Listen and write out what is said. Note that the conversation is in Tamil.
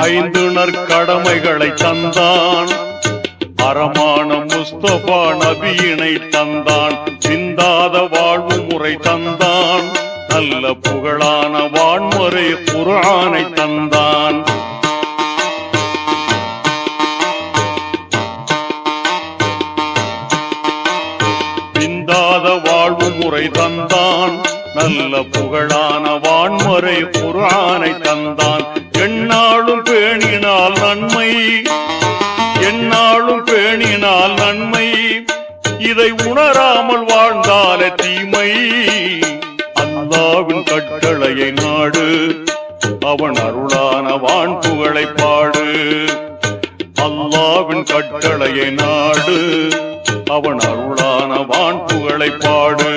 5 நற்கடமைகளை தந்தான். அறமான முஸ்தபா நபியினை தந்தான். சிந்தாத வாழ்வு முறை தந்தான். நல்ல புகழான வான்முறை குர்ஆனை தந்தான். சிந்தாத வாழ்வு முறை தந்தான். நல்ல புகழான வான்முறை குர்ஆனை தந்தான். எந்நாளும் பேணினால் நன்மை, எந்நாளும் பேணினால் நன்மை, இதை உணராமல் வாழ்ந்தாலே தீமை. அல்லாஹ்வின் கட்டளையை நாடு, அவன் அருளான வான் புகழை பாடு. அல்லாஹ்வின் கட்டளையை நாடு, அவன் அருளான வான் புகழை பாடு.